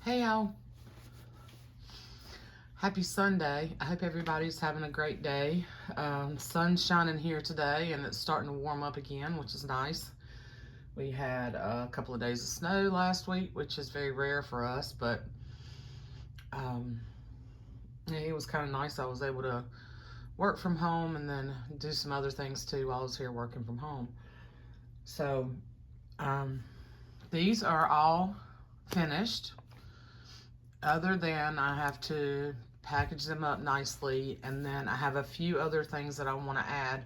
Hey y'all, happy Sunday. I hope everybody's having a great day. Sun's shining here today and it's starting to warm up again, which is nice. We had a couple of days of snow last week, which is very rare for us, but yeah, it was kind of nice. I was able to work from home and then do some other things too while I was here working from home. So these are all finished, other than I have to package them up nicely, and then I have a few other things that I want to add,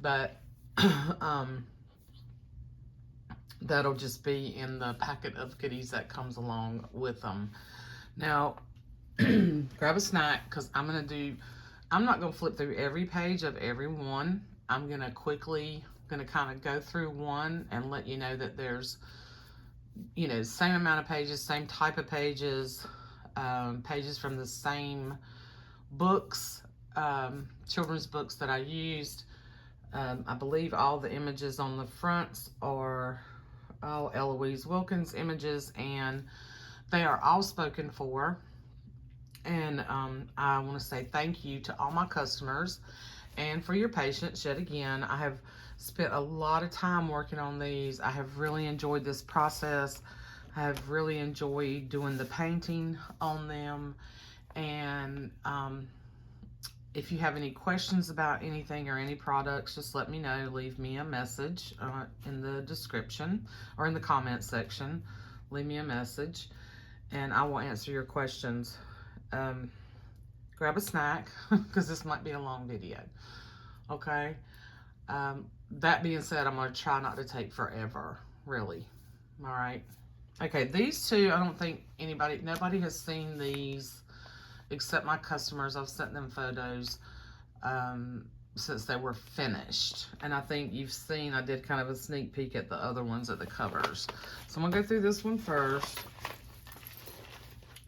but that'll just be in the packet of goodies that comes along with them. Now, grab a snack, because I'm not going to flip through every page of every one. I'm going to kind of go through one and let you know that there's, same amount of pages, same type of pages, pages from the same books, children's books that I used. I believe all the images on the fronts are all Eloise Wilkins images, and they are all spoken for. And I want to say thank you to all my customers and for your patience yet again. I have spent a lot of time working on these. I have really enjoyed this process. I have really enjoyed doing the painting on them. And if you have any questions about anything or any products, just let me know. Leave me a message in the description or in the comment section. Leave me a message and I will answer your questions. Grab a snack because this might be a long video. Okay. That being said, I'm going to try not to take forever, really. All right. Okay, these two, I don't think nobody has seen these except my customers. I've sent them photos since they were finished. And I think you've seen, I did kind of a sneak peek at the other ones at the covers. So I'm going to go through this one first.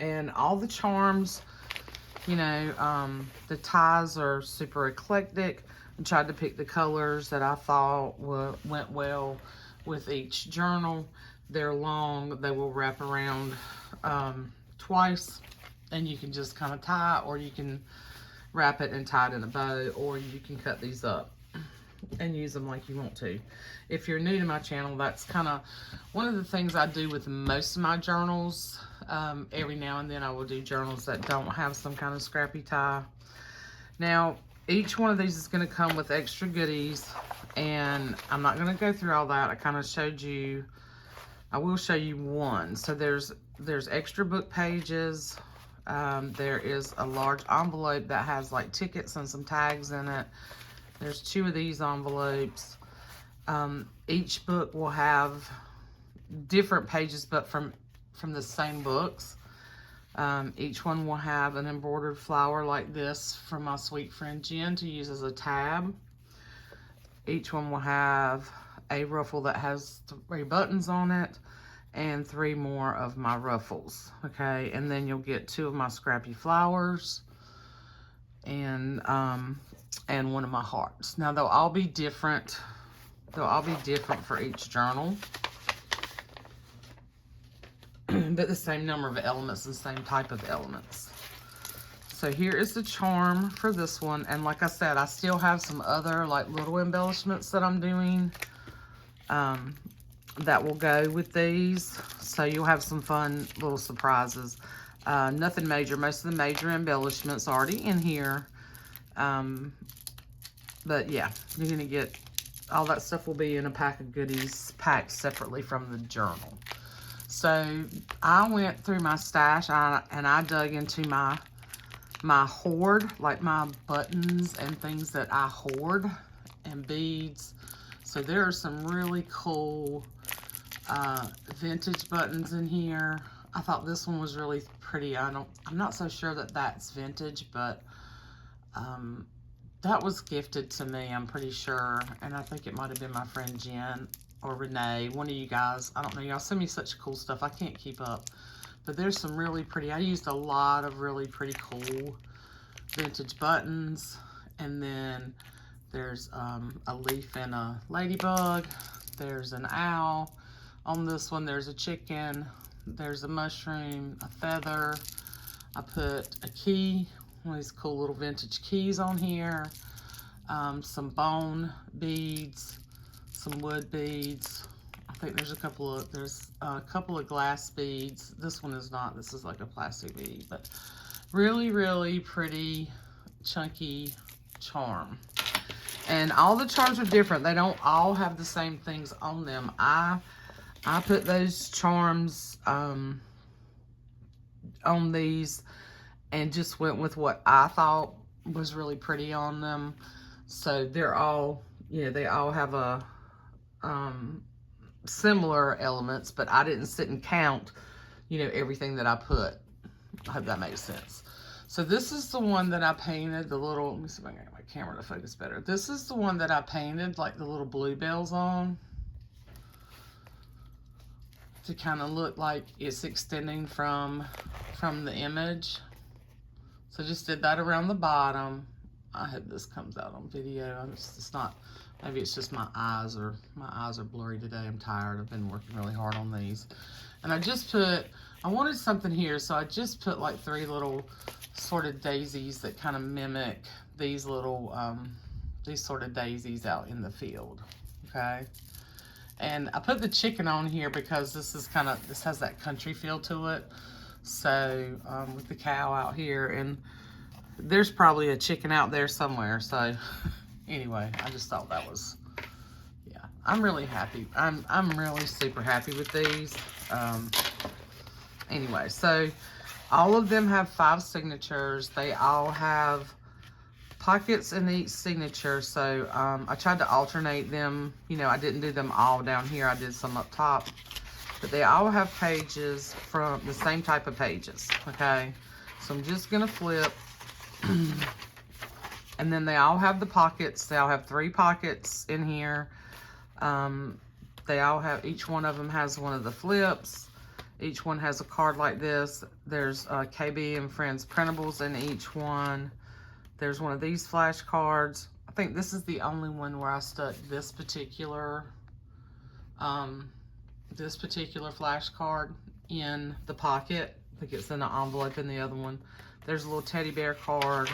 And all the charms, the ties are super eclectic. I tried to pick the colors that I thought went well with each journal. They're long. They will wrap around twice, and you can just kind of tie, or you can wrap it and tie it in a bow, or you can cut these up and use them like you want to. If you're new to my channel, that's kind of one of the things I do with most of my journals. Every now and then I will do journals that don't have some kind of scrappy tie. Now, each one of these is going to come with extra goodies, and I'm not going to go through all that. I kind of showed you. I will show you one. So there's extra book pages. There is a large envelope that has like tickets and some tags in it. There's 2 of these envelopes. Each book will have different pages, but from the same books. Each one will have an embroidered flower like this from my sweet friend Jen to use as a tab. Each one will have a ruffle that has 3 buttons on it and 3 more of my ruffles. Okay, and then you'll get 2 of my scrappy flowers and one of my hearts. Now they'll all be different. They'll all be different for each journal. But the same number of elements, the same type of elements. So here is the charm for this one. And like I said, I still have some other like little embellishments that I'm doing that will go with these. So you'll have some fun little surprises. Nothing major. Most of the major embellishments are already in here. But yeah, you're going to get all that stuff will be in a pack of goodies packed separately from the journal. So I went through my stash and I dug into my hoard, like my buttons and things that I hoard and beads. So there are some really cool vintage buttons in here. I thought this one was really pretty. I'm not so sure that that's vintage, but that was gifted to me, I'm pretty sure. And I think it might have been my friend Jen or Renee, one of you guys. I don't know, y'all send me such cool stuff. I can't keep up. But there's some really pretty, I used a lot of really pretty cool vintage buttons. And then there's a leaf and a ladybug. There's an owl. On this one, there's a chicken. There's a mushroom, a feather. I put a key, one of these cool little vintage keys on here. Some bone beads, some wood beads. I think there's a couple of glass beads. This one is not, this is like a plastic bead, but really, really pretty, chunky charm. And all the charms are different. They don't all have the same things on them. I put those charms on these and just went with what I thought was really pretty on them. So they're all, you know, they all have a similar elements, but I didn't sit and count, you know, everything that I put. I hope that makes sense. So this is the one that I painted, the little, let me see if I can get my camera to focus better. This is the one that I painted like the little bluebells on, to kind of look like it's extending from the image. So just did that around the bottom. I hope this comes out on video. It's not, maybe it's just my eyes are blurry today. I'm tired. I've been working really hard on these. And I just put, I wanted something here, so I just put like 3 little sort of daisies that kind of mimic these little, these sort of daisies out in the field, okay? And I put the chicken on here because this is kind of, this has that country feel to it. So with the cow out here, and there's probably a chicken out there somewhere. So anyway, I just thought that was, yeah, I'm really happy. I'm really super happy with these. Anyway, so all of them have 5 signatures. They all have pockets in each signature. So I tried to alternate them. You know, I didn't do them all down here. I did some up top. But they all have pages from the same type of pages, okay? So I'm just gonna flip. And then they all have the pockets. They all have 3 pockets in here. They all have, each one of them has one of the flips. Each one has a card like this. There's KB and Friends printables in each one. There's one of these flash cards. I think this is the only one where I stuck this particular flash card in the pocket. I think it's in the envelope in the other one. There's a little teddy bear card.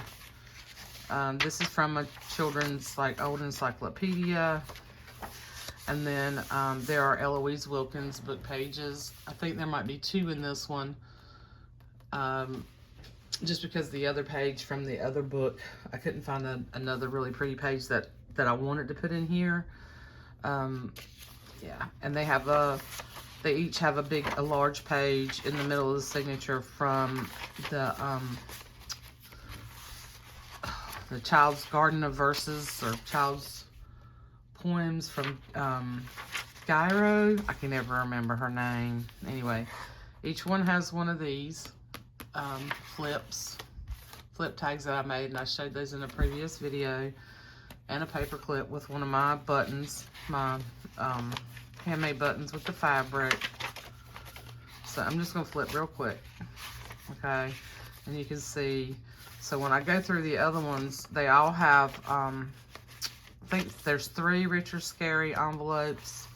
This is from a children's like old encyclopedia. And then there are Eloise Wilkins book pages. I think there might be 2 in this one. Just because the other page from the other book, I couldn't find another really pretty page that I wanted to put in here. Yeah, and they have they each have a large page in the middle of the signature from the Child's Garden of Verses, or Child's Poems from Gyro. I can never remember her name. Anyway, each one has one of these flip tags that I made, and I showed those in a previous video, and a paper clip with one of my buttons, my handmade buttons with the fabric. So I'm just gonna flip real quick, okay? And you can see, so when I go through the other ones, they all have, I think there's 3 Richard Scarry envelopes,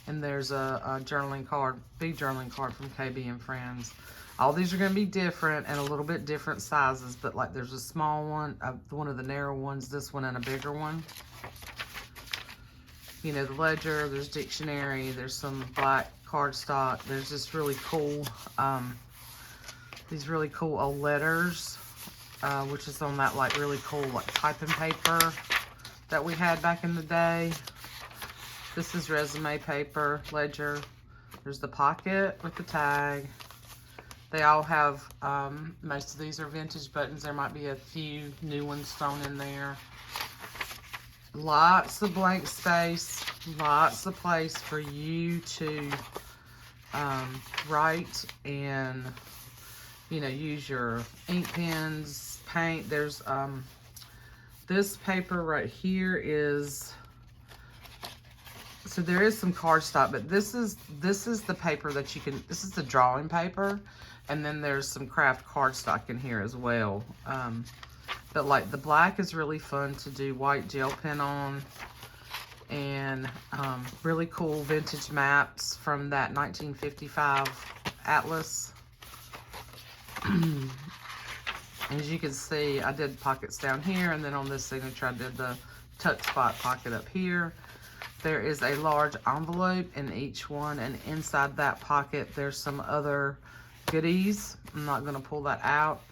and there's a journaling card, big journaling card from KB and Friends. All these are going to be different and a little bit different sizes, but like there's a small one, one of the narrow ones, this one, and a bigger one. You know, the ledger, there's dictionary, there's some black cardstock, there's this really cool, these really cool old letters, which is on that like really cool like typing paper that we had back in the day. This is resume paper, ledger. There's the pocket with the tag. They all have, most of these are vintage buttons. There might be a few new ones thrown in there. Lots of blank space, lots of place for you to write and, you know, use your ink pens, paint. There's this paper right here is, so there is some cardstock, but this is the paper that you can, this is the drawing paper, and then there's some craft cardstock in here as well. But like the black is really fun to do white gel pen on, and really cool vintage maps from that 1955 Atlas. As you can see, I did pockets down here, and then on this signature, I did the tuck spot pocket up here. There is a large envelope in each one, and inside that pocket, there's some other goodies. I'm not gonna pull that out.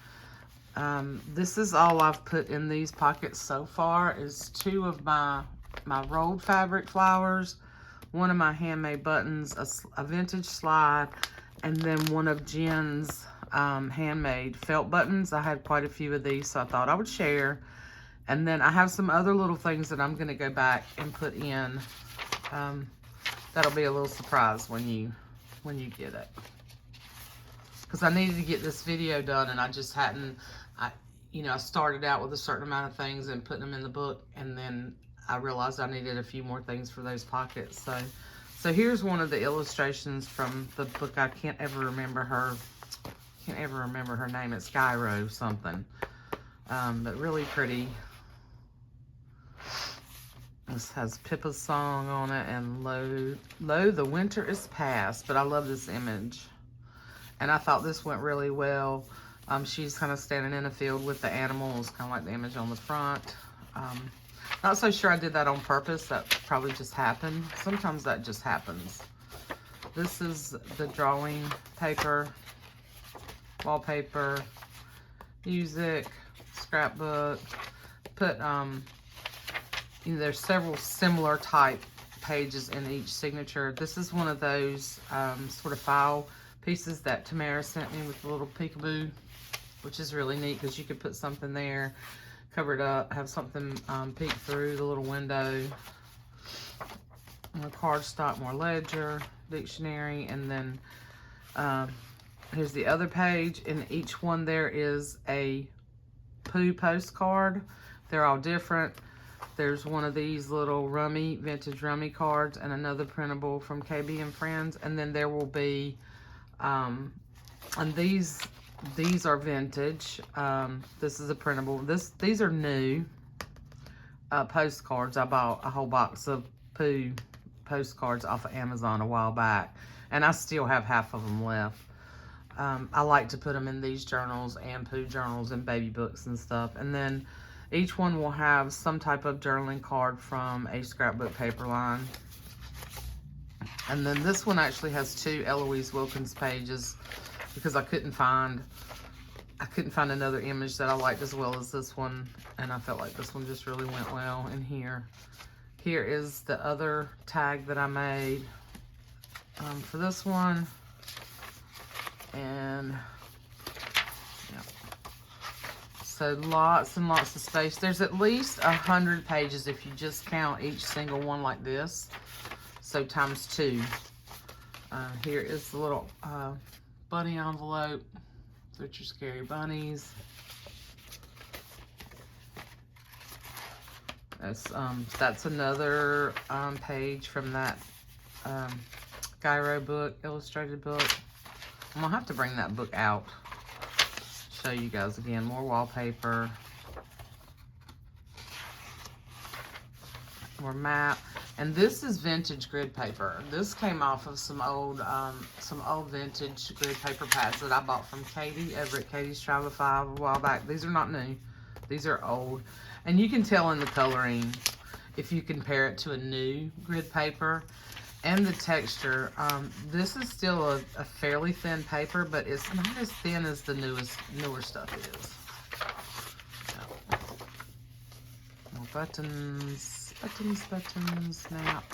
This is all I've put in these pockets so far, is 2 of my rolled fabric flowers, 1 of my handmade buttons, a vintage slide, and then 1 of Jen's handmade felt buttons. I had quite a few of these, so I thought I would share. And then I have some other little things that I'm going to go back and put in. That'll be a little surprise when you get it. Because I needed to get this video done, and I just hadn't, I started out with a certain amount of things and putting them in the book, and then I realized I needed a few more things for those pockets. So here's one of the illustrations from the book. I can't ever remember her name. It's Gyro something. But really pretty. This has Pippa's song on it, and Lo, the winter is past. But I love this image. And I thought this went really well. She's kind of standing in a field with the animals, kind of like the image on the front. Not so sure I did that on purpose. That probably just happened. Sometimes that just happens. This is the drawing paper, wallpaper, music, scrapbook. Put, there's several similar type pages in each signature. This is one of those sort of file pieces that Tamara sent me with a little peekaboo, which is really neat because you could put something there, cover it up, have something peek through the little window. More cardstock, more ledger, dictionary, and then here's the other page. In each one there is a Pooh postcard. They're all different. There's one of these little vintage rummy cards, and another printable from KB and Friends. And then there will be, and these are vintage. This is a printable. These are new postcards. I bought a whole box of Pooh postcards off of Amazon a while back, and I still have half of them left. I like to put them in these journals and Pooh journals and baby books and stuff. And then each one will have some type of journaling card from a scrapbook paper line. And then this one actually has 2 Eloise Wilkins pages because I couldn't find another image that I liked as well as this one, and I felt like this one just really went well in here. Here is the other tag that I made for this one. And yeah, so lots and lots of space. There's at least 100 pages if you just count each single one like this. So times 2. Here is the little bunny envelope. Future Scary Bunnies. That's another page from that Gyro book, illustrated book. I'm gonna have to bring that book out, show you guys again. More wallpaper, more map, and this is vintage grid paper. This came off of some old vintage grid paper pads that I bought from Katie over at Katie's Travel 5 a while back. These are not new; these are old, and you can tell in the coloring if you compare it to a new grid paper. And the texture, this is still a fairly thin paper, but it's not as thin as the newer stuff is. So, more buttons, snap.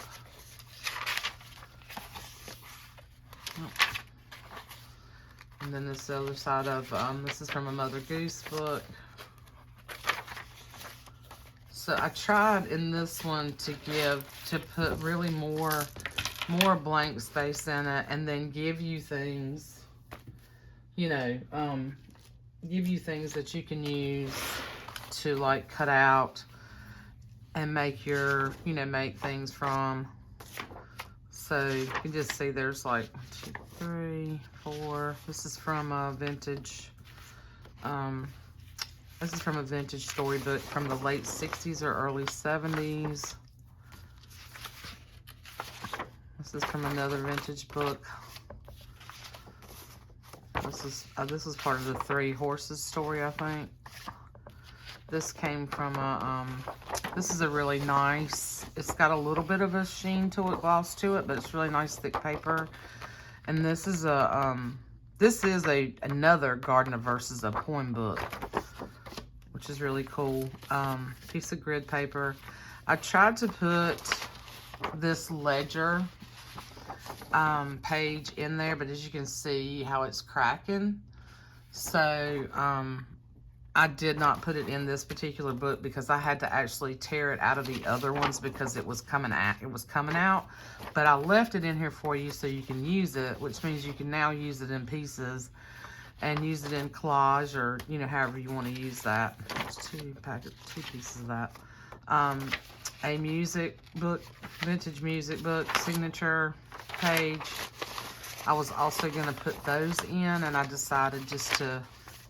Oh. And then this other side of, this is from a Mother Goose book. So I tried in this one to put really more blank space in it, and then give you things, give you things that you can use to like cut out and make your, make things from. So you can just see there's like 1, 2, 3, 4. This is from a vintage, storybook from the late 60s or early 70s. This is from another vintage book. This is part of the Three Horses story, I think. This came from a, this is a really nice, it's got a little bit of a sheen to it, gloss to it, but it's really nice thick paper. And this is another Garden of Verses, a poem book, which is really cool. Piece of grid paper. I tried to put this ledger page in there, but as you can see how it's cracking. So, I did not put it in this particular book because I had to actually tear it out of the other ones because it was coming out. But I left it in here for you so you can use it, which means you can now use it in pieces and use it in collage, or, you know, however you want to use that. There's two pieces of that. A music book, vintage music book, signature page. I was also going to put those in, and I decided just to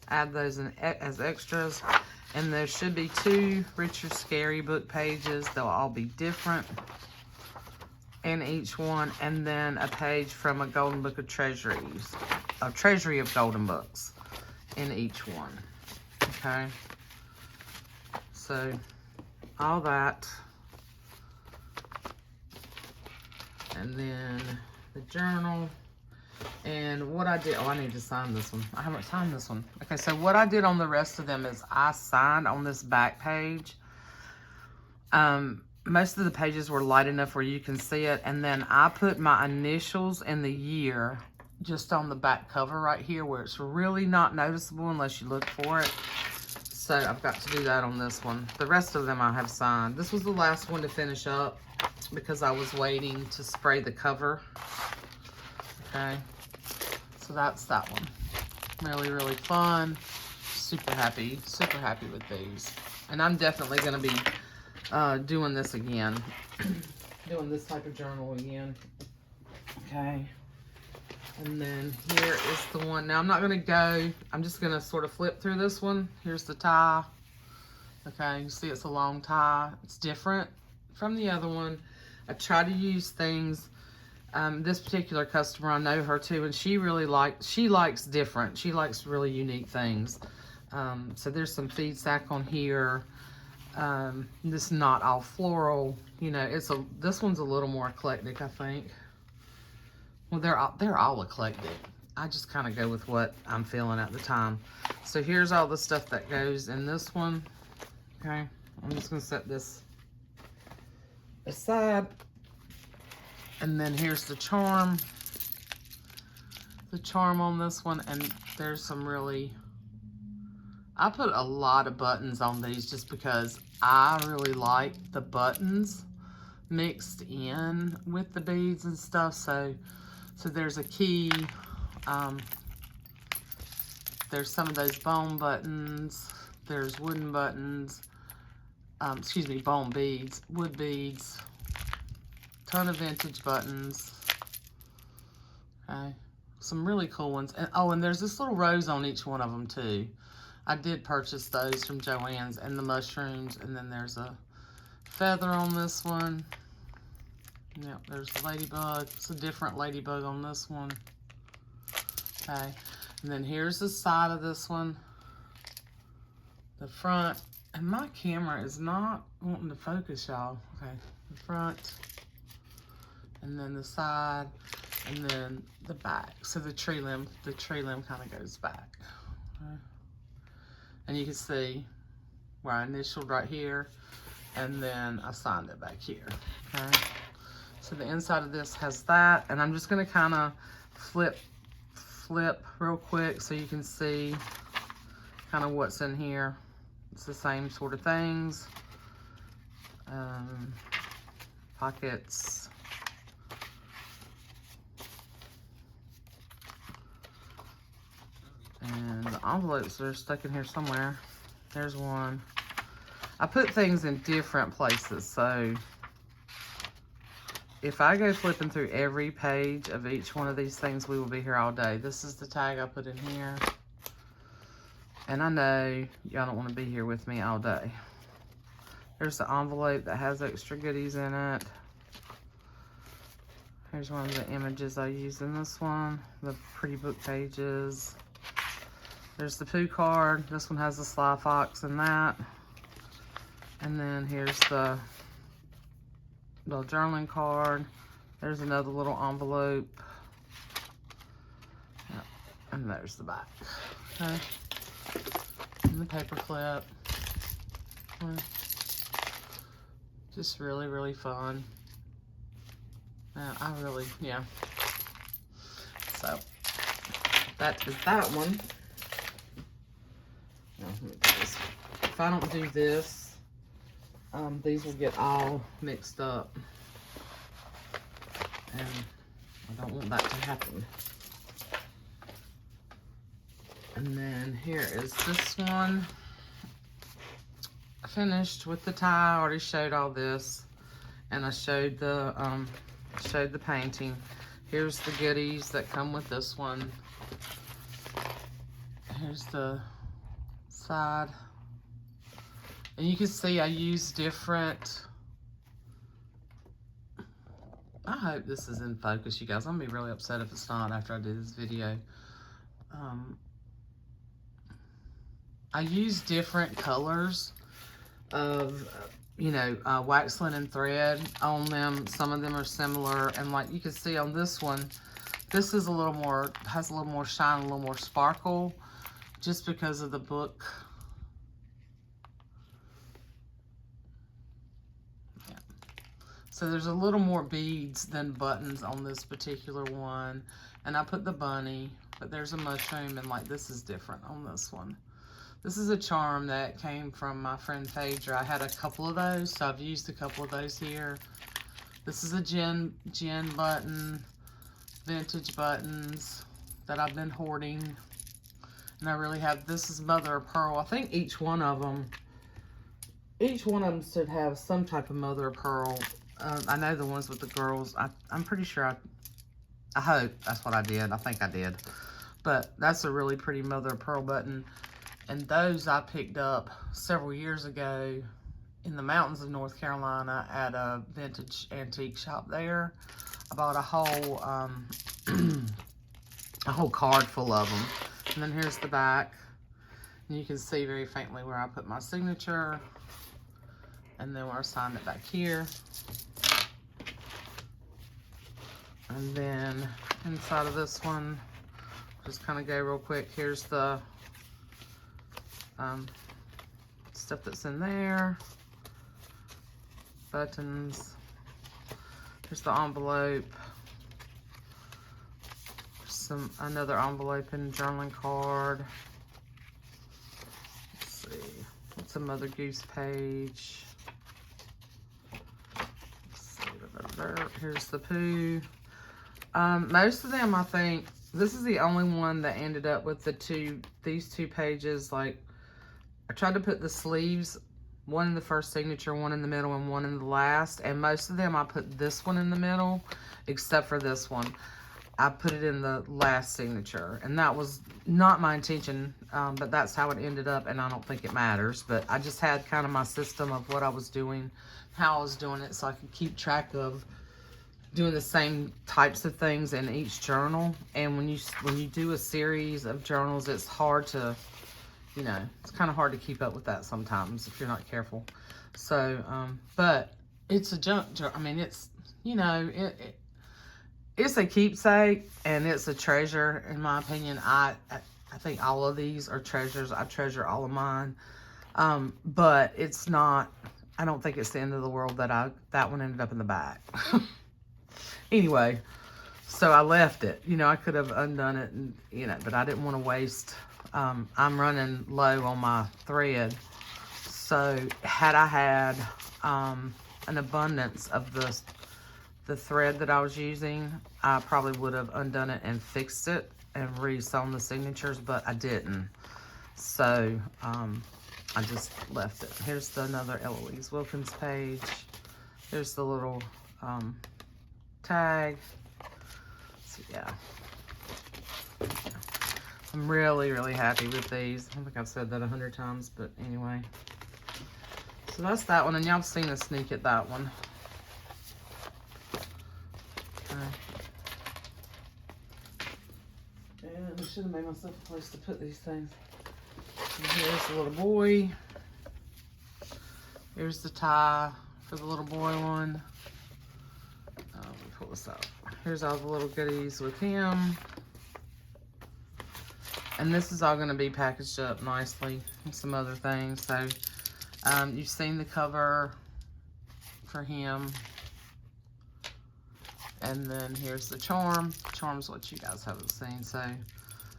add those in as extras. And there should be 2 Richard Scarry book pages. They'll all be different in each one. And then a page from a Golden Book of Treasuries, a Treasury of Golden Books in each one. Okay. So, all that. And then the journal. And what I did, I need to sign this one. I haven't signed this one. Okay, so what I did on the rest of them is I signed on this back page. Most of the pages were light enough where you can see it. And then I put my initials and the year just on the back cover right here, where it's really not noticeable unless you look for it. So I've got to do that on this one. The rest of them I have signed. This was the last one to finish up because I was waiting to spray the cover. Okay, so that's that one. Really, really fun. Super happy with these. And I'm definitely going to be doing this again. Doing this type of journal again. Okay. And then here is the one. Now I'm not going to go, I'm just going to sort of flip through this one. Here's the tie. Okay, you see it's a long tie. It's different from the other one. I try to use things. This particular customer, I know her too, and she likes different. She likes really unique things. So there's some feed sack on here. This is not all floral. You know, this one's a little more eclectic, I think. Well, they're all eclectic. I just kind of go with what I'm feeling at the time. So here's all the stuff that goes in this one. Okay, I'm just gonna set this aside. And then here's the charm on this one. And there's some really, I put a lot of buttons on these just because I really like the buttons mixed in with the beads and stuff. So there's a key, there's some of those bone buttons, there's wooden buttons, bone beads, wood beads, ton of vintage buttons. Okay, some really cool ones. And oh, and there's this little rose on each one of them too. I did purchase those from Joann's, and the mushrooms. And then there's a feather on this one. Yep, there's the ladybug. It's a different ladybug on this one. Okay, and then here's the side of this one, the front. And my camera is not wanting to focus, y'all. Okay, the front, and then the side, and then the back. So the tree limb kind of goes back. Okay. And you can see where I initialed right here, and then I signed it back here. Okay. So the inside of this has that, and I'm just gonna kind of flip real quick so you can see kind of what's in here. It's the same sort of things. Pockets. And the envelopes are stuck in here somewhere. There's one. I put things in different places, so if I go flipping through every page of each one of these things, we will be here all day. This is the tag I put in here. And I know y'all don't want to be here with me all day. There's the envelope that has extra goodies in it. Here's one of the images I use in this one, the pretty book pages. There's the Pooh card. This one has the Sly Fox in that. And then here's the little journaling card. There's another little envelope. Yep. And there's the back. Okay. And the paper clip. Just really, really fun. Yeah. So, that is that one. Now, let me do this. If I don't do this, these will get all mixed up. And I don't want that to happen. And then here is this one. I finished with the tie. I already showed all this. And I showed the painting. Here's the goodies that come with this one. Here's the side. And you can see I use different. I hope this is in focus, you guys. I'm gonna be really upset if it's not after I do this video. I use different colors of wax linen thread on them. Some of them are similar, and like you can see on this one, this is a little more, has a little more shine, a little more sparkle, just because of the book. Yeah. So there's a little more beads than buttons on this particular one, and I put the bunny, but there's a mushroom, and like this is different on this one. This is a charm that came from my friend Phaedra. I had a couple of those, so I've used a couple of those here. This is a gin button, vintage buttons that I've been hoarding. And I really have, this is mother of pearl. I think each one of them should have some type of mother of pearl. I know the ones with the girls, I'm pretty sure, I hope that's what I did. I think I did. But that's a really pretty mother of pearl button. And those I picked up several years ago in the mountains of North Carolina at a vintage antique shop there. I bought a whole card full of them. And then here's the back. And you can see very faintly where I put my signature. And then where I signed it back here. And then inside of this one, just kind of go real quick. Here's the stuff that's in there, buttons. Here's the envelope. Another envelope and journaling card. Let's see, it's a Mother Goose page. Let's see, here's the Pooh. Most of them, I think, this is the only one that ended up with these two pages. Like, I tried to put the sleeves, one in the first signature, one in the middle, and one in the last. And most of them, I put this one in the middle, except for this one. I put it in the last signature. And that was not my intention, but that's how it ended up, and I don't think it matters. But I just had kind of my system of what I was doing, how I was doing it, so I could keep track of doing the same types of things in each journal. And when you do a series of journals, it's hard to, it's kind of hard to keep up with that sometimes if you're not careful. So, but it's a junk journal. I mean, it's, it's a keepsake and it's a treasure, in my opinion. I think all of these are treasures. I treasure all of mine. But it's not, I don't think it's the end of the world that that one ended up in the back. Anyway, so I left it. I could have undone it, and, but I didn't want to waste. I'm running low on my thread. So had I had an abundance of the thread that I was using, I probably would have undone it and fixed it and re-sewn the signatures, but I didn't. So I just left it. Here's another Eloise Wilkins page. Here's the little tag. So yeah, I'm really, really happy with these. I don't think I've said that 100 times, but anyway. So that's that one, and y'all have seen a sneak at that one. should have made myself a place to put these things. And here's the little boy. Here's the tie for the little boy one. Let me pull this out. Here's all the little goodies with him. And this is all going to be packaged up nicely and some other things. So you've seen the cover for him. And then here's the charm. Charm's what you guys haven't seen. So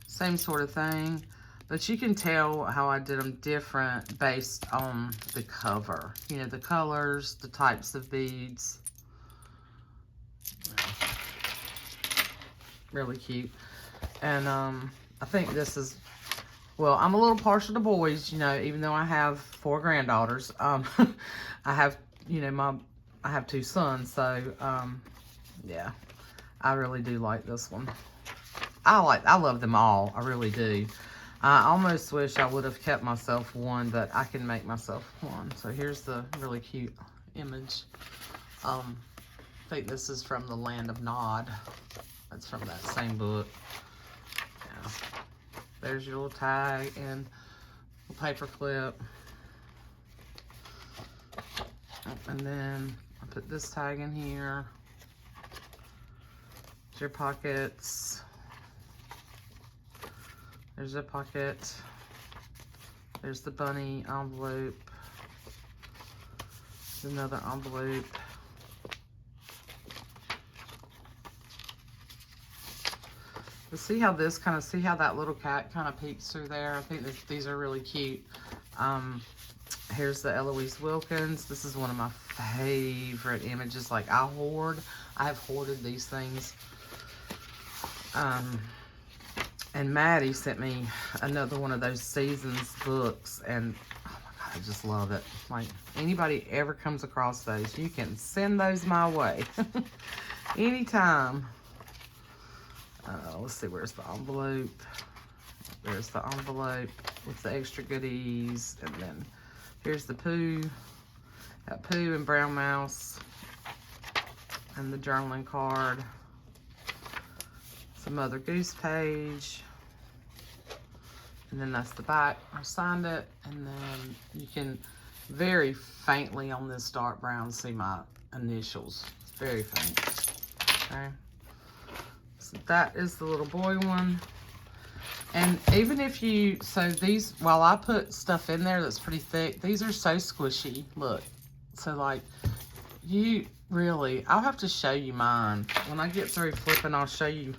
same sort of thing. But you can tell how I did them different based on the cover. You know, the colors, the types of beads. Really cute. And I think this is, well, I'm a little partial to boys, you know, even though I have 4 granddaughters. I have, you know, I have 2 sons, so yeah, I really do like this one. I love them all. I really do. I almost wish I would have kept myself one, but I can make myself one. So here's the really cute image. I think this is from the Land of Nod. That's from that same book. Yeah. There's your little tag and a paper clip. And then I put this tag in here. There's your pockets. There's a pocket. There's the bunny envelope. There's another envelope. But see how this kind of, see how that little cat kind of peeks through there? I think these are really cute. Here's the Eloise Wilkins. This is one of my favorite images. Like I have hoarded these things. And Maddie sent me another one of those Seasons books, and oh my God, I just love it. Like, anybody ever comes across those, you can send those my way. Anytime. Let's see, where's the envelope? There's the envelope with the extra goodies, and then here's the Pooh. Got Pooh and Brown Mouse, and the journaling card. Some other goose page, and then that's the back. I signed it, and then you can very faintly on this dark brown see my initials. It's very faint. Okay, so that is the little boy one. And even if you, so these, while I put stuff in there that's pretty thick, these are so squishy. Look, so like you really, I'll have to show you mine. When I get through flipping, I'll show you.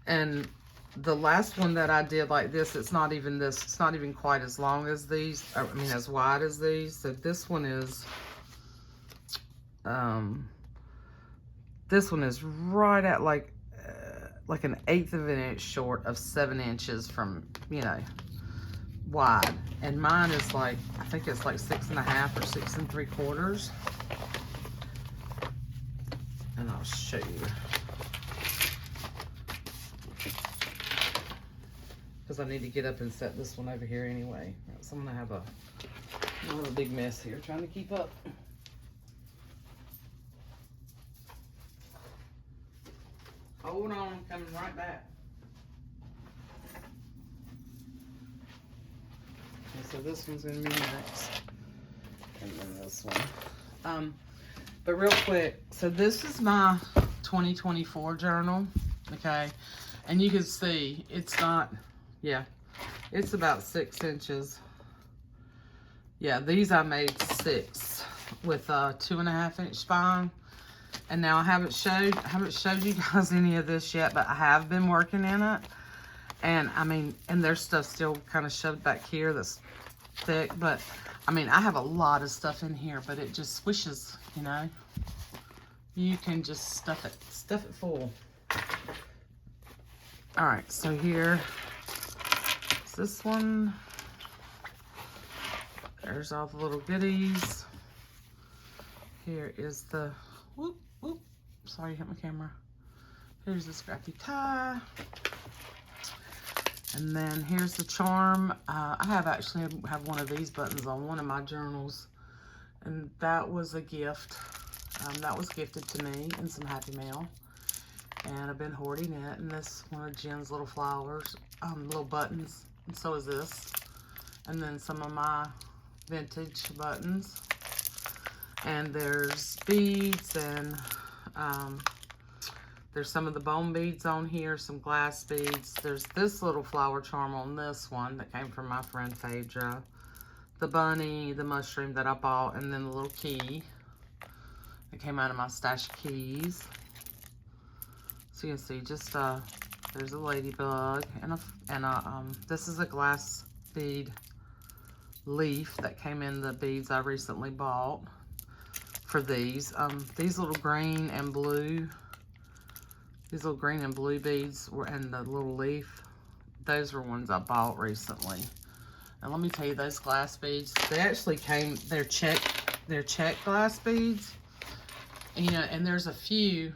And the last one that I did like this, it's not even this, it's not even quite as long as these, I mean as wide as these. So this one is right at like an 1/8 of an inch short of 7 inches from, you know, wide. And mine is like, I think it's like 6.5 or 6 3/4. And I'll show you. Because I need to get up and set this one over here anyway. So I'm gonna have a big mess here trying to keep up. Hold on, coming right back. Okay, so this one's gonna be next. And then this one. But real quick, so this is my 2024 journal, okay? And you can see it's not, yeah, it's about 6 inches. Yeah, these I made 6 with a 2.5 inch spine. And now I haven't showed you guys any of this yet, but I have been working in it. And I mean, and there's stuff still kind of shoved back here that's thick, but I mean, I have a lot of stuff in here, but it just swishes, you know. You can just stuff it full. All right, so here is this one. There's all the little goodies. Here is the, whoop, whoop. Sorry, hit my camera. Here's the scrappy tie. And then here's the charm. I have one of these buttons on one of my journals. And that was a gift. That was gifted to me in some Happy Mail. And I've been hoarding it. And this one of Jen's little flowers, little buttons. And so is this. And then some of my vintage buttons. And there's beads and there's some of the bone beads on here, some glass beads. There's this little flower charm on this one that came from my friend Phaedra. The bunny, the mushroom that I bought, and then the little key. It came out of my stash of keys. So you can see just there's a ladybug and this is a glass bead leaf that came in the beads I recently bought for these. These little green and blue. These little green and blue beads were and the little leaf. Those were ones I bought recently. And let me tell you, those glass beads, they actually came, they're check glass beads. And there's a few